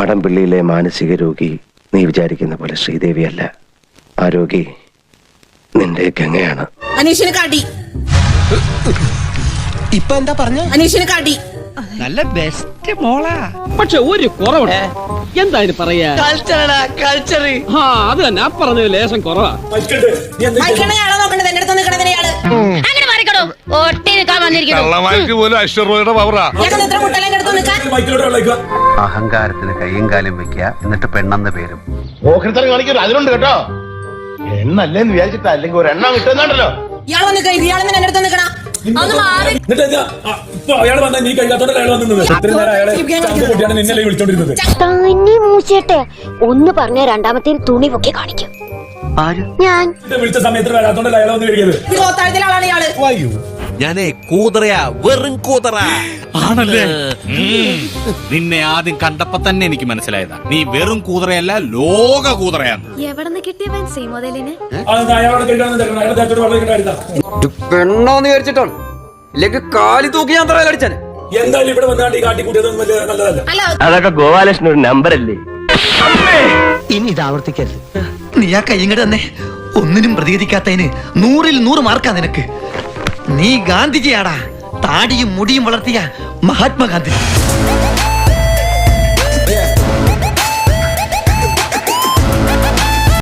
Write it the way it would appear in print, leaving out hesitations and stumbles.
മാടമ്പിള്ളിയിലെ മാനസിക രോഗി നീ വിചാരിക്കുന്ന പോലെ ശ്രീദേവിയല്ല. ആ രോഗി നിന്റെ ഗംഗയാണ്. അനീഷിന് കാട്ടി. ഇപ്പൊ എന്താ പറഞ്ഞ? അനീഷിന് കാട്ടി. നല്ല ബെസ്റ്റ് മോളാ. പക്ഷെ ഒരു കുറവുണ്ട്. എന്തായാലും പറയാ കൾച്ചർ. അത് തന്നെ ആ പറഞ്ഞത് ലേശം കുറവാ. മൈക്കണയാളോ നോക്കണ്ടത്? എന്റെ അടുത്ത് നിൽക്കണതിനെയാണ്. അങ്ങനെ മാറിക്കടോ. ഒട്ടി നിൽക്കാൻ വന്നിരിക്കുന്നു. പോലും അശ്വറോയുടെ പവറാ. എത്ര മുട്ടലെ എന്റെ അടുത്ത് നിൽക്കാൻ? അഹങ്കാരത്തിന് കയ്യും കാലും വെക്കുക, എന്നിട്ട് പെണ്ണെന്ന് പേരും. ഓഹരിത്തരം കാണിക്കരുത്, അതിലുണ്ട് കേട്ടോ. എണ്ണല്ലേന്ന് വിചാരിച്ചിട്ടാ, അല്ലെങ്കിൽ ഒരു എണ്ണം കിട്ടുന്നുണ്ടല്ലോ. ഇയാൾ വന്ന് ഇയാൾ എന്റെ അടുത്ത് നിൽക്കണ. ഒന്ന് മാറി. തന്നെ മൂച്ചേട്ടെ ഒന്ന് പറഞ്ഞ രണ്ടാമത്തെ തുണി പൊക്കി കാണിക്കും. ഞാൻ വിളിച്ച സമയത്ത് വരാത്തോണ്ടല്ലോ അയാൾ വന്ന് കഴിക്കുന്നത്. ഈ ഗോത്താഴത്തിലെ ആളാണ് ഇയാള്. ഞാനേ കൂതറയാ, വെറും കൂതറ ആണല്ലേ. നിന്നെ ആദ്യം കണ്ടപ്പോ തന്നെ എനിക്ക് മനസ്സിലായതാ നീ വെറും കൂതറയല്ല, ലോക കൂതറയാന്ന്. എവിടെന്ന് കിട്ടിയവൻ സീ മോഡലിന്? പെണ്ണോന്ന് വിചാരിച്ചിട്ടാണ്, ഇല്ലെങ്കിൽ കാലി തൂക്കി ഞാൻ തറയിൽ അടിച്ചാണ്. എന്തായാലും ഇവിടെ വന്നാണ്ട് ഈ കാട്ടിക്കൂട്ടിയതൊന്നും വലിയ നല്ലതല്ല. അല്ല അതൊക്കെ ഗോപാലകൃഷ്ണൻ ഒരു നമ്പറല്ലേ. ഇനി ഇത് ആവർത്തിക്കരുത്. നീ ആ കയ്യങ്ങട് തന്നെ ഒന്നിനും പ്രതികരിക്കാത്തതിന് 100-ൽ 100 മാർക്കാ നിനക്ക്. നീ ഗാന്ധിജിയാടാ, താടിയും മുടിയും വളർത്തിയ മഹാത്മാഗാന്ധി.